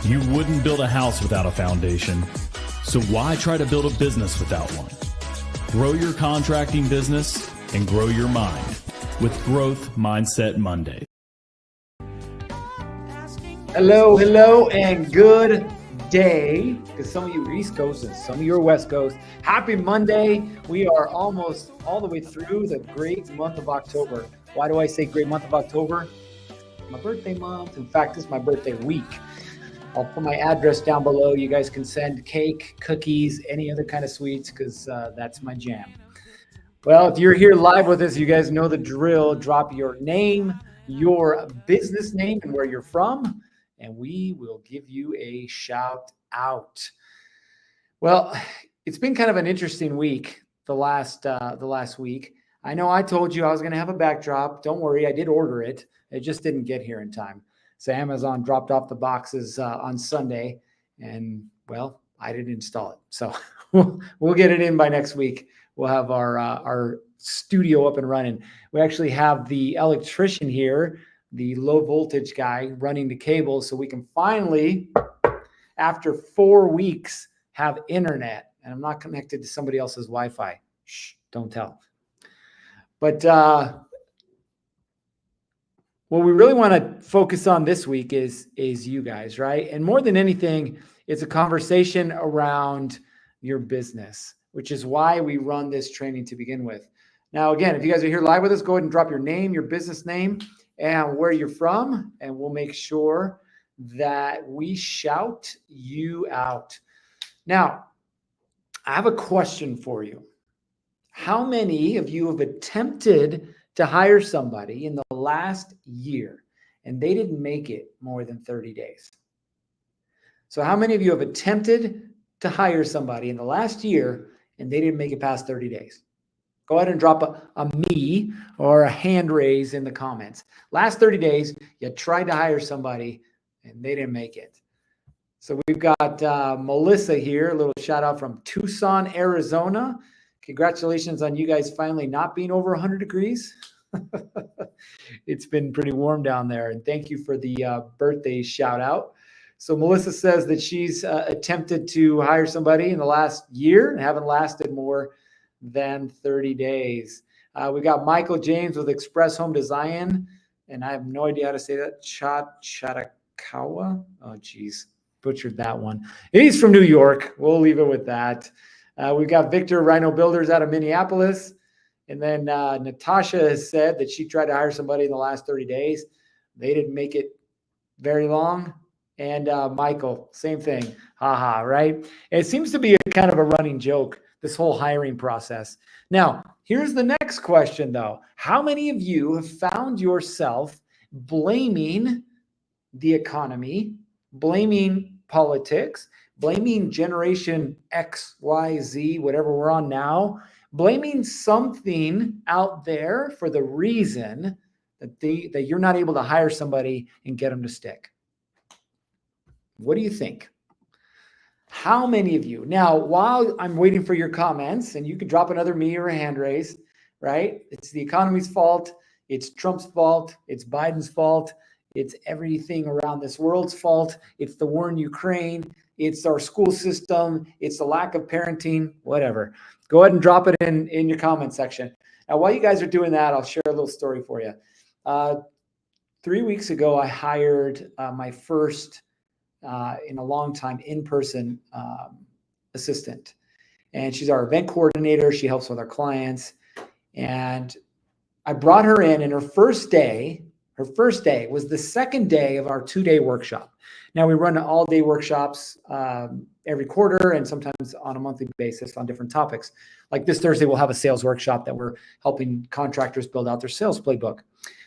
You wouldn't build a house without a foundation, so why try to build a business without one? Grow your contracting business and grow your mind with Growth Mindset Monday. Hello, and good day, because some of you are East Coast and some of you are West Coast. Happy Monday. We are almost all the way through the great month of October. Why do I say great month of October? My birthday month. In fact, this is my birthday week. I'll put my address down below. You guys can send cake, cookies, any other kind of sweets, because that's my jam. Well, if you're here live with us, you guys know the drill. Drop your name, your business name, and where you're from, and we will give you a shout out. Well, it's been kind of an interesting week, the last week. I know I told you I was going to have a backdrop. Don't worry, I did order it. It just didn't get here in time. So Amazon dropped off the boxes on Sunday, and well, I didn't install it. So we'll get it in by next week. We'll have our studio up and running. We actually have the electrician here, the low voltage guy, running the cables, so we can finally, after 4 weeks, have internet. And I'm not connected to somebody else's Wi-Fi. Shh, don't tell. But what we really want to focus on this week is you guys, right? And more than anything, it's a conversation around your business, which is why we run this training to begin with. Now, again, if you guys are here live with us, go ahead and drop your name, your business name, and where you're from, and we'll make sure that we shout you out. Now, I have a question for you. How many of you have attempted to hire somebody in the last year and they didn't make it more than 30 days? So how many of you have attempted to hire somebody in the last year and they didn't make it past 30 days? Go ahead and drop a me or a hand raise in the comments. Last 30 days, you tried to hire somebody and they didn't make it. So we've got Melissa here, a little shout out from Tucson, Arizona. Congratulations on you guys finally not being over 100 degrees. It's been pretty warm down there. And thank you for the birthday shout out. So Melissa says that she's attempted to hire somebody in the last year and haven't lasted more than 30 days. We got Michael James with Express Home Design. And I have no idea how to say that. Chatakawa. Oh, geez. Butchered that one. He's from New York. We'll leave it with that. We've got Victor Rhino Builders out of Minneapolis. And then Natasha has said that she tried to hire somebody in the last 30 days. They didn't make it very long. And Michael, same thing. Haha, right? And it seems to be a kind of a running joke, this whole hiring process. Now, here's the next question, though. How many of you have found yourself blaming the economy, blaming politics, blaming Generation X, Y, Z, whatever we're on now, blaming something out there for the reason that you're not able to hire somebody and get them to stick? What do you think? How many of you? Now, while I'm waiting for your comments, and you can drop another me or a hand raise, right? It's the economy's fault. It's Trump's fault. It's Biden's fault. It's everything around this world's fault. It's the war in Ukraine. It's our school system. It's the lack of parenting, whatever. Go ahead and drop it in your comment section. Now, while you guys are doing that, I'll share a little story for you. 3 weeks ago, I hired my first in a long time in-person assistant. And she's our event coordinator. She helps with our clients. And I brought her in, and her first day was the second day of our 2-day workshop. Now we run all-day workshops every quarter and sometimes on a monthly basis on different topics. Like this Thursday, we'll have a sales workshop that we're helping contractors build out their sales playbook.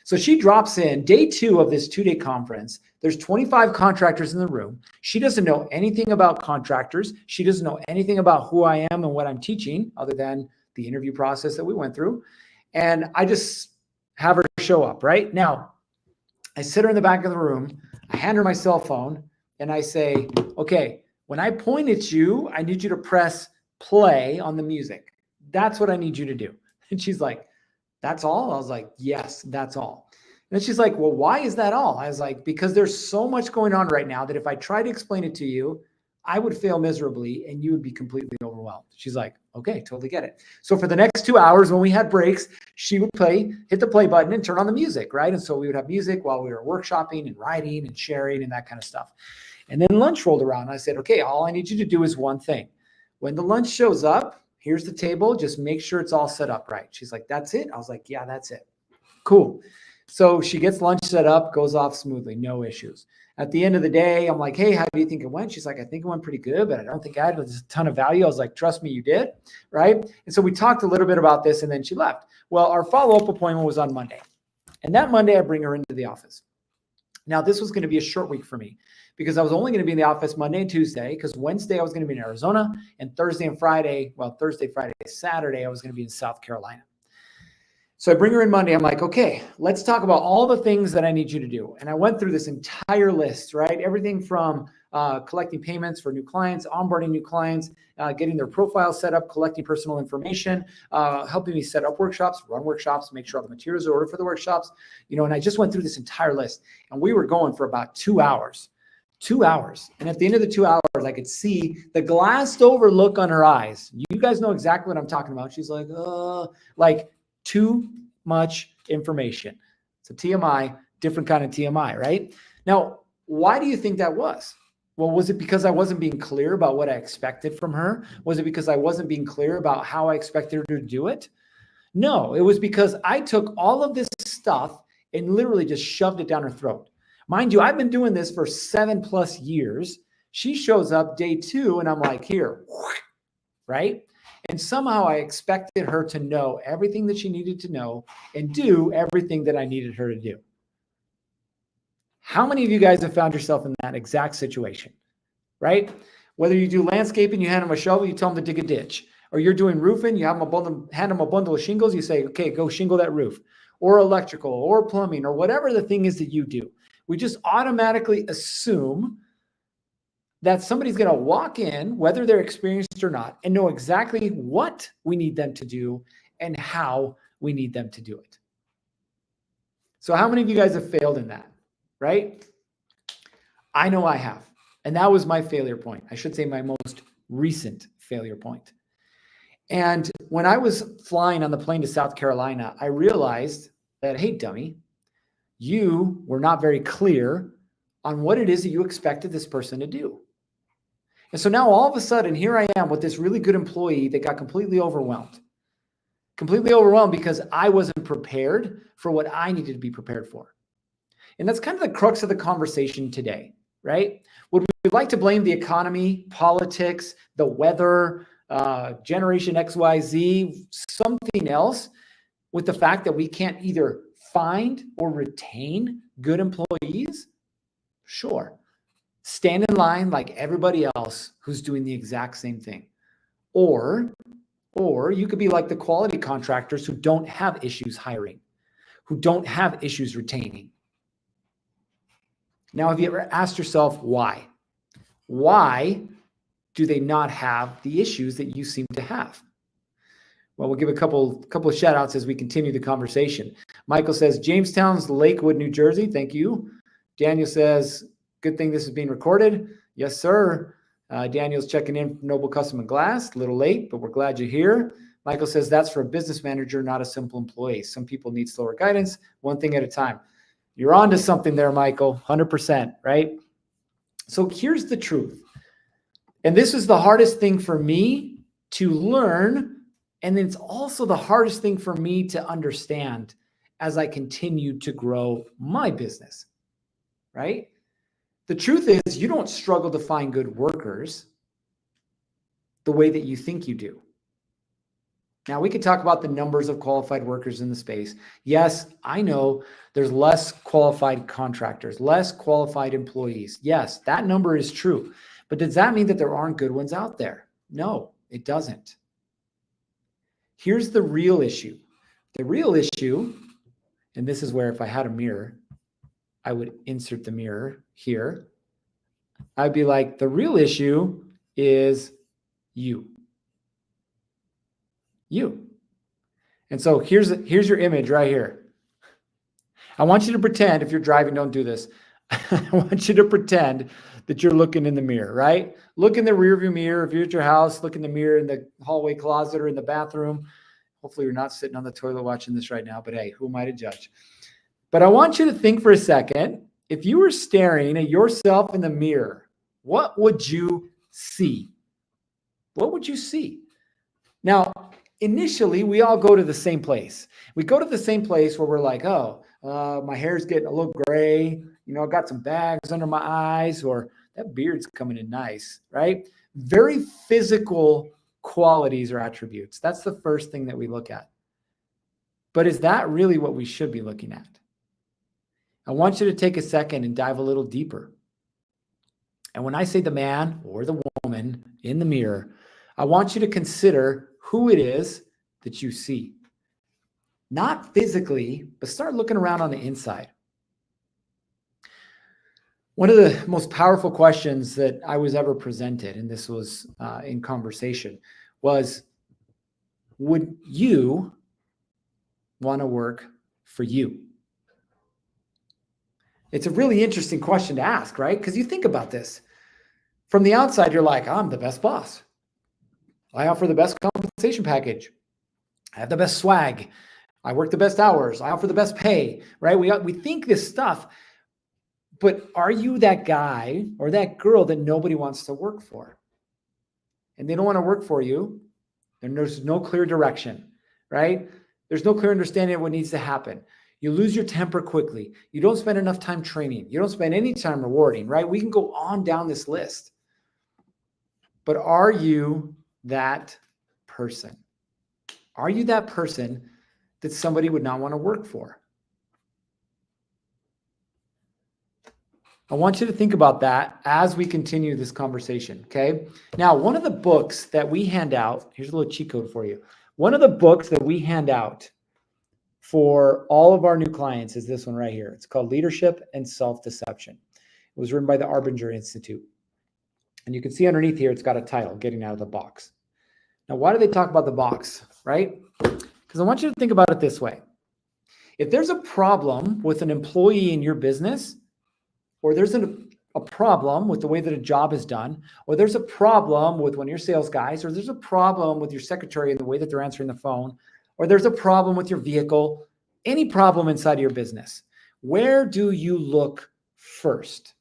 So she drops in day 2 of this 2-day conference. There's 25 contractors in the room. She doesn't know anything about contractors. She doesn't know anything about who I am and what I'm teaching other than the interview process that we went through. And I just have her show up, right? Now, I sit her in the back of the room. I hand her my cell phone and I say, okay, when I point at you, I need you to press play on the music. That's what I need you to do. And she's like, that's all? I was like, yes, that's all. And then she's like, well, why is that all? I was like, because there's so much going on right now that if I try to explain it to you, I would fail miserably and you would be completely overwhelmed. She's like, okay, totally get it. So for the next 2 hours when we had breaks, she would hit the play button and turn on the music, right? And so we would have music while we were workshopping and writing and sharing and that kind of stuff. And then lunch rolled around. And I said, okay, all I need you to do is one thing. When the lunch shows up, here's the table. Just make sure it's all set up right. She's like, that's it? I was like, yeah, that's it. Cool. So she gets lunch set up, goes off smoothly, no issues. At the end of the day, I'm like, hey, how do you think it went? She's like, I think it went pretty good, but I don't think I had a ton of value. I was like, trust me, you did, right? And so we talked a little bit about this and then she left. Well, our follow-up appointment was on Monday. And that Monday, I bring her into the office. Now, this was going to be a short week for me because I was only going to be in the office Monday and Tuesday because Wednesday I was going to be in Arizona and Thursday and Friday, Thursday, Friday, Saturday, I was going to be in South Carolina. So I bring her in Monday. I'm like, okay, let's talk about all the things that I need you to do. And I went through this entire list, right? Everything from collecting payments for new clients, onboarding new clients, getting their profile set up, collecting personal information, helping me set up workshops, run workshops, make sure all the materials are ordered for the workshops, and I just went through this entire list and we were going for about 2 hours. 2 hours. And at the end of the 2 hours, I could see the glassed over look on her eyes. You guys know exactly what I'm talking about. She's like, too much information. It's a TMI, different kind of TMI, right? Now, why do you think that was? Well, was it because I wasn't being clear about what I expected from her? Was it because I wasn't being clear about how I expected her to do it? No, it was because I took all of this stuff and literally just shoved it down her throat. Mind you, I've been doing this for 7+ years. She shows up day 2 and I'm like, here, right? And somehow I expected her to know everything that she needed to know and do everything that I needed her to do. How many of you guys have found yourself in that exact situation, right? Whether you do landscaping, you hand them a shovel, you tell them to dig a ditch. Or you're doing roofing, you have them hand them a bundle of shingles, you say, okay, go shingle that roof. Or electrical, or plumbing, or whatever the thing is that you do. We just automatically assume that somebody's going to walk in, whether they're experienced or not, and know exactly what we need them to do and how we need them to do it. So how many of you guys have failed in that, right? I know I have. And that was my failure point. I should say my most recent failure point. And when I was flying on the plane to South Carolina, I realized that, hey, dummy, you were not very clear on what it is that you expected this person to do. And so now all of a sudden, here I am with this really good employee that got completely overwhelmed because I wasn't prepared for what I needed to be prepared for. And that's kind of the crux of the conversation today, right? Would we like to blame the economy, politics, the weather, Generation XYZ, something else with the fact that we can't either find or retain good employees? Sure. Stand in line like everybody else who's doing the exact same thing. Or you could be like the quality contractors who don't have issues hiring, who don't have issues retaining. Now, have you ever asked yourself why? Why do they not have the issues that you seem to have? Well, we'll give a couple of shout outs as we continue the conversation. Michael says, Jamestown's Lakewood, New Jersey. Thank you. Daniel says, good thing this is being recorded. Yes, sir. Daniel's checking in from Noble Custom and Glass. A little late, but we're glad you're here. Michael says, that's for a business manager, not a simple employee. Some people need slower guidance, one thing at a time. You're onto something there, Michael, 100%, right? So here's the truth. And this is the hardest thing for me to learn. And it's also the hardest thing for me to understand as I continue to grow my business, right? The truth is you don't struggle to find good workers the way that you think you do. Now, we could talk about the numbers of qualified workers in the space. Yes, I know there's less qualified contractors, less qualified employees. Yes, that number is true. But does that mean that there aren't good ones out there? No, it doesn't. Here's the real issue. The real issue, and this is where if I had a mirror, I would insert the mirror here. I'd be like, the real issue is you. You. And so here's your image right here. I want you to pretend, if you're driving, don't do this. I want you to pretend that you're looking in the mirror, right? Look in the rearview mirror. If you're at your house, look in the mirror in the hallway closet or in the bathroom. Hopefully you're not sitting on the toilet watching this right now, but hey, who am I to judge? But I want you to think for a second, if you were staring at yourself in the mirror, what would you see? What would you see? Now, initially, we all go to the same place. We go to the same place where we're like, oh, my hair's getting a little gray. You know, I got some bags under my eyes, or that beard's coming in nice, right? Very physical qualities or attributes. That's the first thing that we look at. But is that really what we should be looking at? I want you to take a second and dive a little deeper. And when I say the man or the woman in the mirror, I want you to consider who it is that you see. Not physically, but start looking around on the inside. One of the most powerful questions that I was ever presented, and this was in conversation, was, would you want to work for you? It's a really interesting question to ask, right? Because you think about this. From the outside, you're like, I'm the best boss. I offer the best compensation package. I have the best swag. I work the best hours. I offer the best pay, right? We think this stuff, but are you that guy or that girl that nobody wants to work for? And they don't want to work for you, and there's no clear direction, right? There's no clear understanding of what needs to happen. You lose your temper quickly. You don't spend enough time training. You don't spend any time rewarding, right? We can go on down this list. But are you that person? Are you that person that somebody would not want to work for? I want you to think about that as we continue this conversation, okay? Now, one of the books that we hand out, here's a little cheat code for you. One of the books that we hand out for all of our new clients is this one right here. It's called Leadership and Self-Deception. It was written by the Arbinger Institute. And you can see underneath here, it's got a title, Getting Out of the Box. Now, why do they talk about the box, right? Because I want you to think about it this way. If there's a problem with an employee in your business, or there's a problem with the way that a job is done, or there's a problem with one of your sales guys, or there's a problem with your secretary and the way that they're answering the phone, or there's a problem with your vehicle, any problem inside of your business, where do you look first?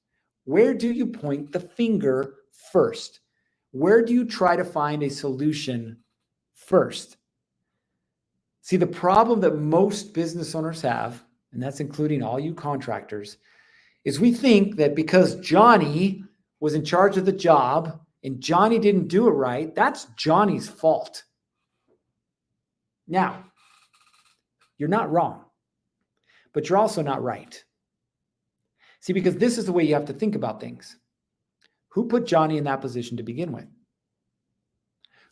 Where do you point the finger first? Where do you try to find a solution first? See, the problem that most business owners have, and that's including all you contractors, is we think that because Johnny was in charge of the job and Johnny didn't do it right, that's Johnny's fault. Now, you're not wrong, but you're also not right. See, because this is the way you have to think about things. Who put Johnny in that position to begin with?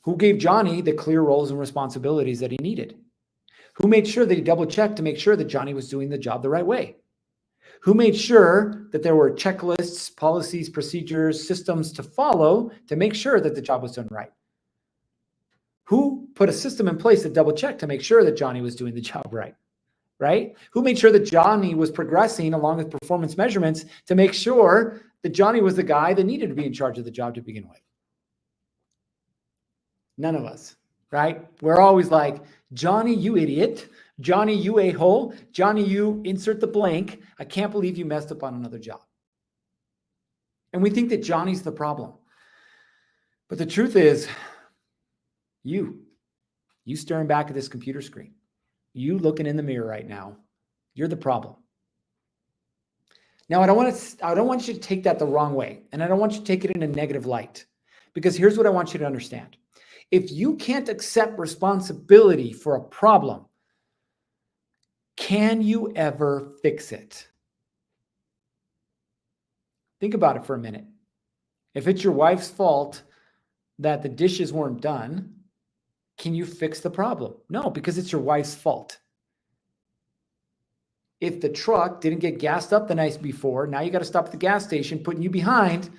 Who gave Johnny the clear roles and responsibilities that he needed? Who made sure that he double-checked to make sure that Johnny was doing the job the right way? Who made sure that there were checklists, policies, procedures, systems to follow to make sure that the job was done right? Who put a system in place to double-check to make sure that Johnny was doing the job right? Right? Who made sure that Johnny was progressing along with performance measurements to make sure that Johnny was the guy that needed to be in charge of the job to begin with? None of us, right? We're always like, Johnny, you idiot. Johnny, you a-hole. Johnny, you insert the blank. I can't believe you messed up on another job. And we think that Johnny's the problem. But the truth is, you staring back at this computer screen, you looking in the mirror right now, you're the problem. Now, I don't want you to take that the wrong way, and I don't want you to take it in a negative light, because here's what I want you to understand. If you can't accept responsibility for a problem, can you ever fix it? Think about it for a minute. If it's your wife's fault that the dishes weren't done, can you fix the problem? No, because it's your wife's fault. If the truck didn't get gassed up the night before, now you got to stop at the gas station, putting you behind.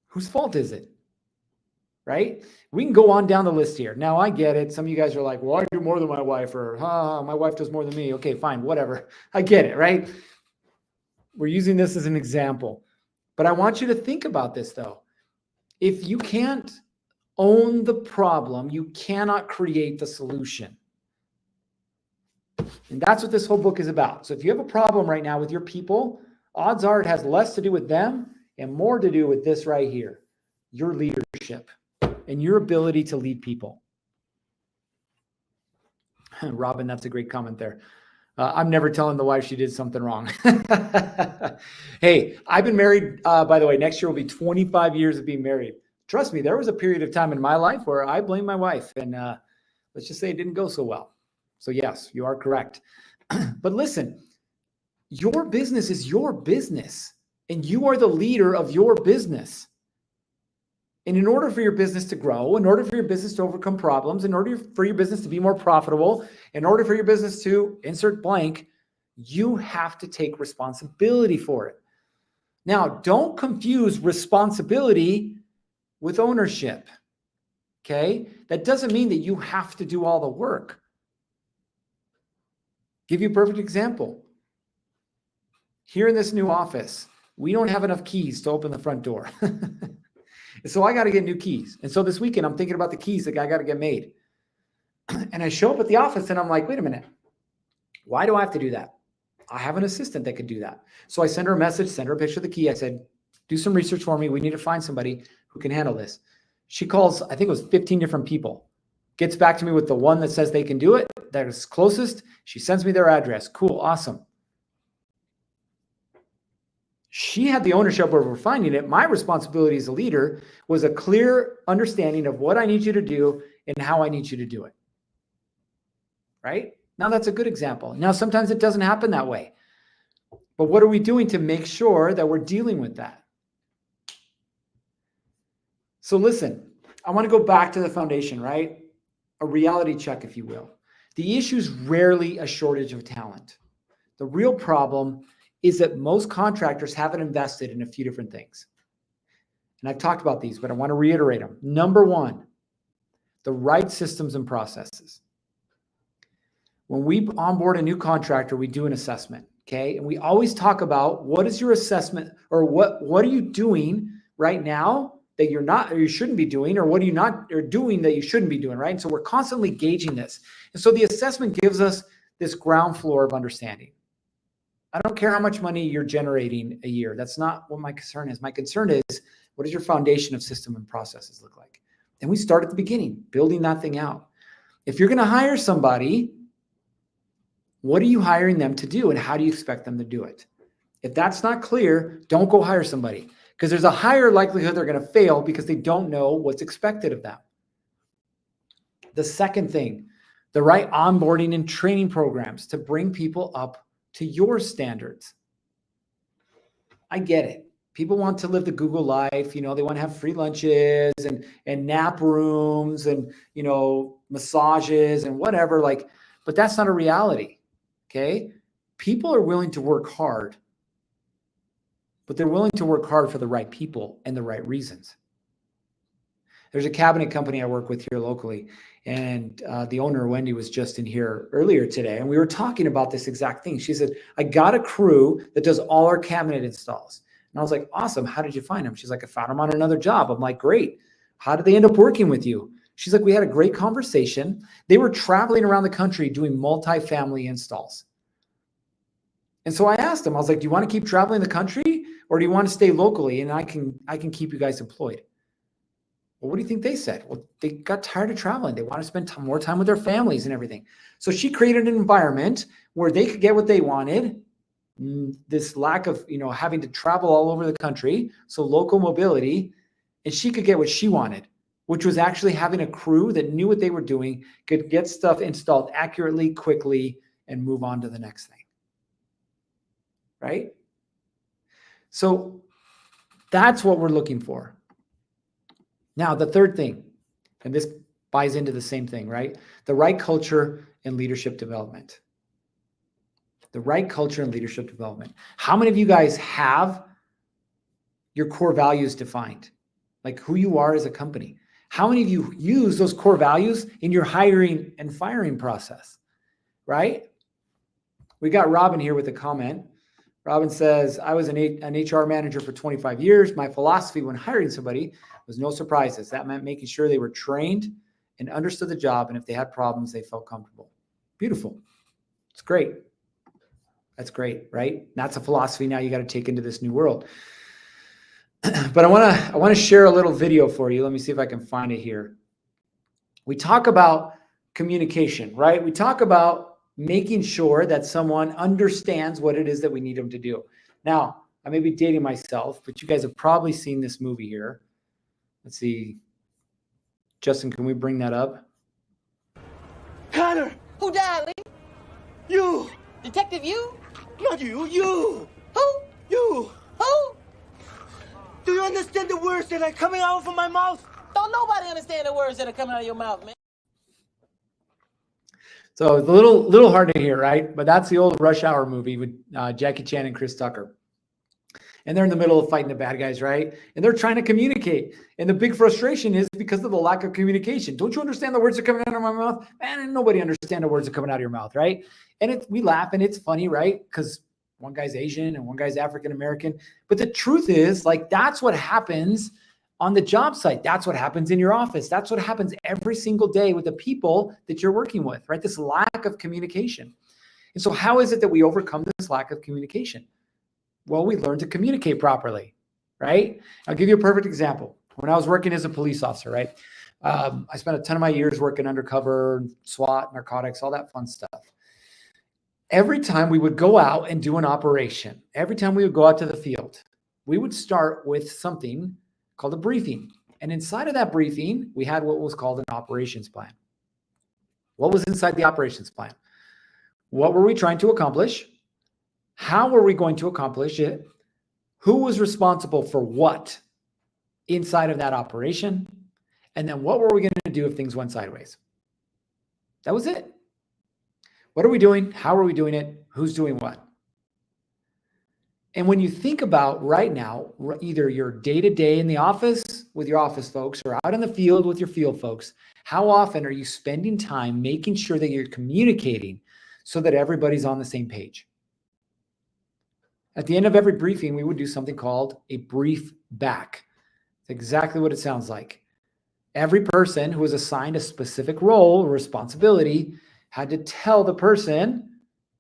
Whose fault is it? Right? We can go on down the list here. Now, I get it. Some of you guys are like, well, I do more than my wife, or my wife does more than me. Okay, fine, whatever. I get it, right? We're using this as an example. But I want you to think about this, though. If you can't own the problem, you cannot create the solution. And that's what this whole book is about. So if you have a problem right now with your people, odds are it has less to do with them and more to do with this right here, your leadership and your ability to lead people. Robin, that's a great comment there. I'm never telling the wife she did something wrong. Hey, I've been married, by the way, next year will be 25 years of being married. Trust me, there was a period of time in my life where I blamed my wife, and let's just say it didn't go so well. So yes, you are correct. But listen, your business is your business, and you are the leader of your business. And in order for your business to grow, in order for your business to overcome problems, in order for your business to be more profitable, in order for your business to insert blank, you have to take responsibility for it. Now, don't confuse responsibility with ownership, okay? That doesn't mean that you have to do all the work. Give you a perfect example. Here in this new office, we don't have enough keys to open the front door. So I got to get new keys. And so this weekend, I'm thinking about the keys that I got to get made. And I show up at the office and I'm like, wait a minute. Why do I have to do that? I have an assistant that could do that. So I send her a message, send her a picture of the key. I said, do some research for me. We need to find somebody who can handle this. She calls, I think it was 15 different people. Gets back to me with the one that says they can do it, that is closest. She sends me their address. Cool, awesome. She had the ownership over finding it. My responsibility as a leader was a clear understanding of what I need you to do and how I need you to do it. Right? Now that's a good example. Now, sometimes it doesn't happen that way. But what are we doing to make sure that we're dealing with that? So listen, I want to go back to the foundation, right? A reality check, if you will. The issue is rarely a shortage of talent. The real problem is that most contractors haven't invested in a few different things. And I've talked about these, but I want to reiterate them. Number one, the right systems and processes. When we onboard a new contractor, we do an assessment, okay? And we always talk about what is your assessment, or what are you doing right now that you're not, or you shouldn't be doing, or what are you not or doing that you shouldn't be doing, right? And so we're constantly gauging this. And so the assessment gives us this ground floor of understanding. I don't care how much money you're generating a year. That's not what my concern is. My concern is, what does your foundation of system and processes look like? And we start at the beginning, building that thing out. If you're going to hire somebody, what are you hiring them to do, and how do you expect them to do it? If that's not clear, don't go hire somebody, because there's a higher likelihood they're going to fail because they don't know what's expected of them. The second thing, the right onboarding and training programs to bring people up to your standards. I get it. People want to live the Google life. You know, they want to have free lunches and nap rooms and, you know, massages and whatever, like, but that's not a reality. Okay. People are willing to work hard, but they're willing to work hard for the right people and the right reasons. There's a cabinet company I work with here locally, and the owner, Wendy, was just in here earlier today, and we were talking about this exact thing. She said, I got a crew that does all our cabinet installs. And I was like, awesome. How did you find them? She's like, I found them on another job. I'm like, great. How did they end up working with you? She's like, we had a great conversation. They were traveling around the country doing multifamily installs. And so I asked them, I was like, do you want to keep traveling the country or do you want to stay locally and I can keep you guys employed? Well, what do you think they said? Well, they got tired of traveling. They want to spend more time with their families and everything. So she created an environment where they could get what they wanted. This lack of, having to travel all over the country. So local mobility, and she could get what she wanted, which was actually having a crew that knew what they were doing, could get stuff installed accurately, quickly, and move on to the next thing. Right? So that's what we're looking for. Now, the third thing, and this buys into the same thing, right? The right culture and leadership development. The right culture and leadership development. How many of you guys have your core values defined? Like who you are as a company? How many of you use those core values in your hiring and firing process, right? We got Robin here with a comment. Robin says, I was an HR manager for 25 years. My philosophy when hiring somebody was no surprises. That meant making sure they were trained and understood the job. And if they had problems, they felt comfortable. Beautiful. It's great. That's great, right? That's a philosophy now you got to take into this new world. But I want to share a little video for you. Let me see if I can find it here. We talk about communication, right? We talk about making sure that someone understands what it is that we need them to do. Now, I may be dating myself, but you guys have probably seen this movie here. Let's see. Justin, can we bring that up? Connor! Who died, Lee? You! Detective you? Not you, you! Who? You! Who? Do you understand the words that are coming out from my mouth? Don't nobody understand the words that are coming out of your mouth, man. So it's a little hard to hear, right? But that's the old Rush Hour movie with Jackie Chan and Chris Tucker. And they're in the middle of fighting the bad guys, right? And they're trying to communicate. And the big frustration is because of the lack of communication. Don't you understand the words that are coming out of my mouth? Man, nobody understands the words that are coming out of your mouth, right? And we laugh and it's funny, right? Because one guy's Asian and one guy's African-American. But the truth is, like, that's what happens on the job site. That's what happens in your office. That's what happens every single day with the people that you're working with, right? This lack of communication. And so how is it that we overcome this lack of communication? Well, we learn to communicate properly, right? I'll give you a perfect example. When I was working as a police officer, right? I spent a ton of my years working undercover, SWAT, narcotics, all that fun stuff. Every time we would go out and do an operation, every time we would go out to the field, we would start with something called a briefing. And inside of that briefing, we had what was called an operations plan. What was inside the operations plan? What were we trying to accomplish? How were we going to accomplish it? Who was responsible for what inside of that operation? And then what were we going to do if things went sideways? That was it. What are we doing? How are we doing it? Who's doing what? And when you think about right now, either your day-to-day in the office with your office folks or out in the field with your field folks, how often are you spending time making sure that you're communicating so that everybody's on the same page? At the end of every briefing, we would do something called a brief back. It's exactly what it sounds like. Every person who was assigned a specific role or responsibility had to tell the person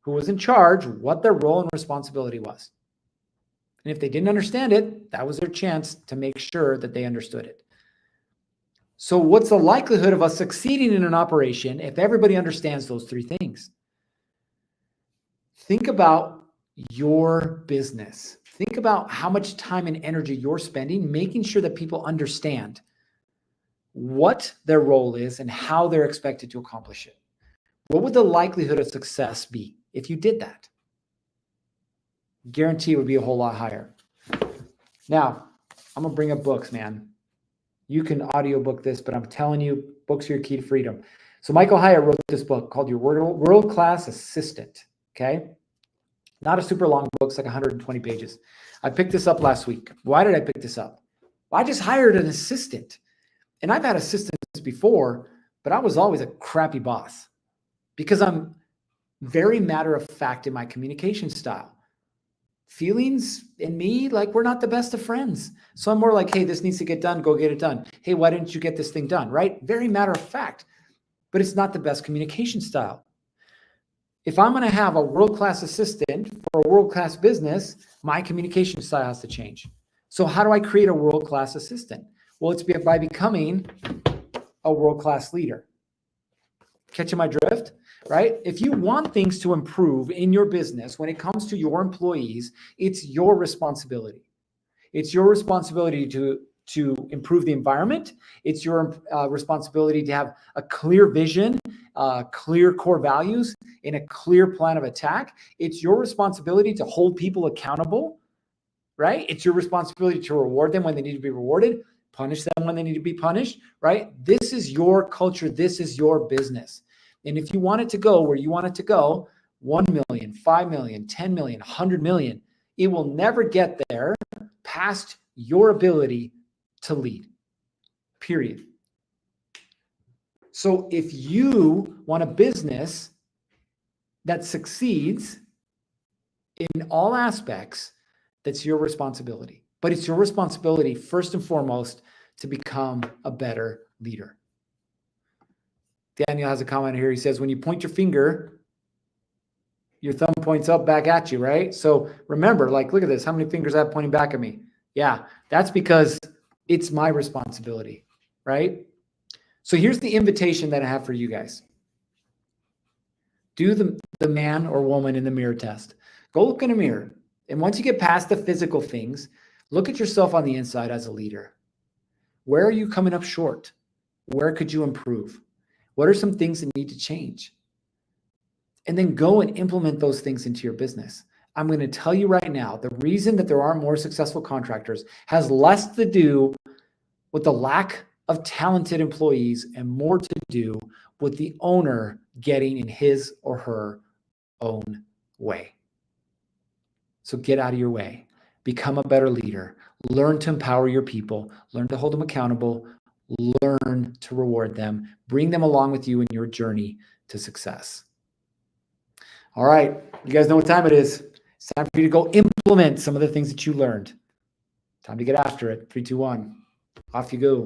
who was in charge what their role and responsibility was. And if they didn't understand it, that was their chance to make sure that they understood it. So what's the likelihood of us succeeding in an operation if everybody understands those three things? Think about your business. Think about how much time and energy you're spending making sure that people understand what their role is and how they're expected to accomplish it. What would the likelihood of success be if you did that? Guarantee it would be a whole lot higher. Now, I'm going to bring up books, man. You can audiobook this, but I'm telling you, books are your key to freedom. So Michael Hyatt wrote this book called Your World-Class Assistant, okay? Not a super long book. It's like 120 pages. I picked this up last week. Why did I pick this up? Well, I just hired an assistant. And I've had assistants before, but I was always a crappy boss because I'm very matter of fact in my communication style. feelings and me, like we're not the best of friends. So I'm more like, hey, this needs to get done. Go get it done. Hey, why didn't you get this thing done? Right? Very matter of fact, but it's not the best communication style. If I'm going to have a world-class assistant for a world-class business, my communication style has to change. So how do I create a world-class assistant? Well, it's by becoming a world-class leader. Catching my drift, right? If you want things to improve in your business, when it comes to your employees, it's your responsibility. It's your responsibility to improve the environment. It's your responsibility to have a clear vision, clear core values, and a clear plan of attack. It's your responsibility to hold people accountable, right? It's your responsibility to reward them when they need to be rewarded, punish them when they need to be punished, right? This is your culture. This is your business. And if you want it to go where you want it to go, 1 million, 5 million, 10 million, 100 million, it will never get there past your ability to lead, period. So if you want a business that succeeds in all aspects, that's your responsibility. But it's your responsibility, first and foremost, to become a better leader. Daniel has a comment here. He says, when you point your finger, your thumb points up back at you, right? So remember, like, look at this. How many fingers I have pointing back at me? Yeah, that's because it's my responsibility, right? So here's the invitation that I have for you guys. Do the man or woman in the mirror test. Go look in a mirror. And once you get past the physical things, look at yourself on the inside as a leader. Where are you coming up short? Where could you improve? What are some things that need to change? And then go and implement those things into your business. I'm going to tell you right now, the reason that there aren't more successful contractors has less to do with the lack of talented employees and more to do with the owner getting in his or her own way. So get out of your way. Become a better leader. Learn to empower your people. Learn to hold them accountable. Learn to reward them. Bring them along with you in your journey to success. All right. You guys know what time it is. It's time for you to go implement some of the things that you learned. Time to get after it. 3, 2, 1. Off you go.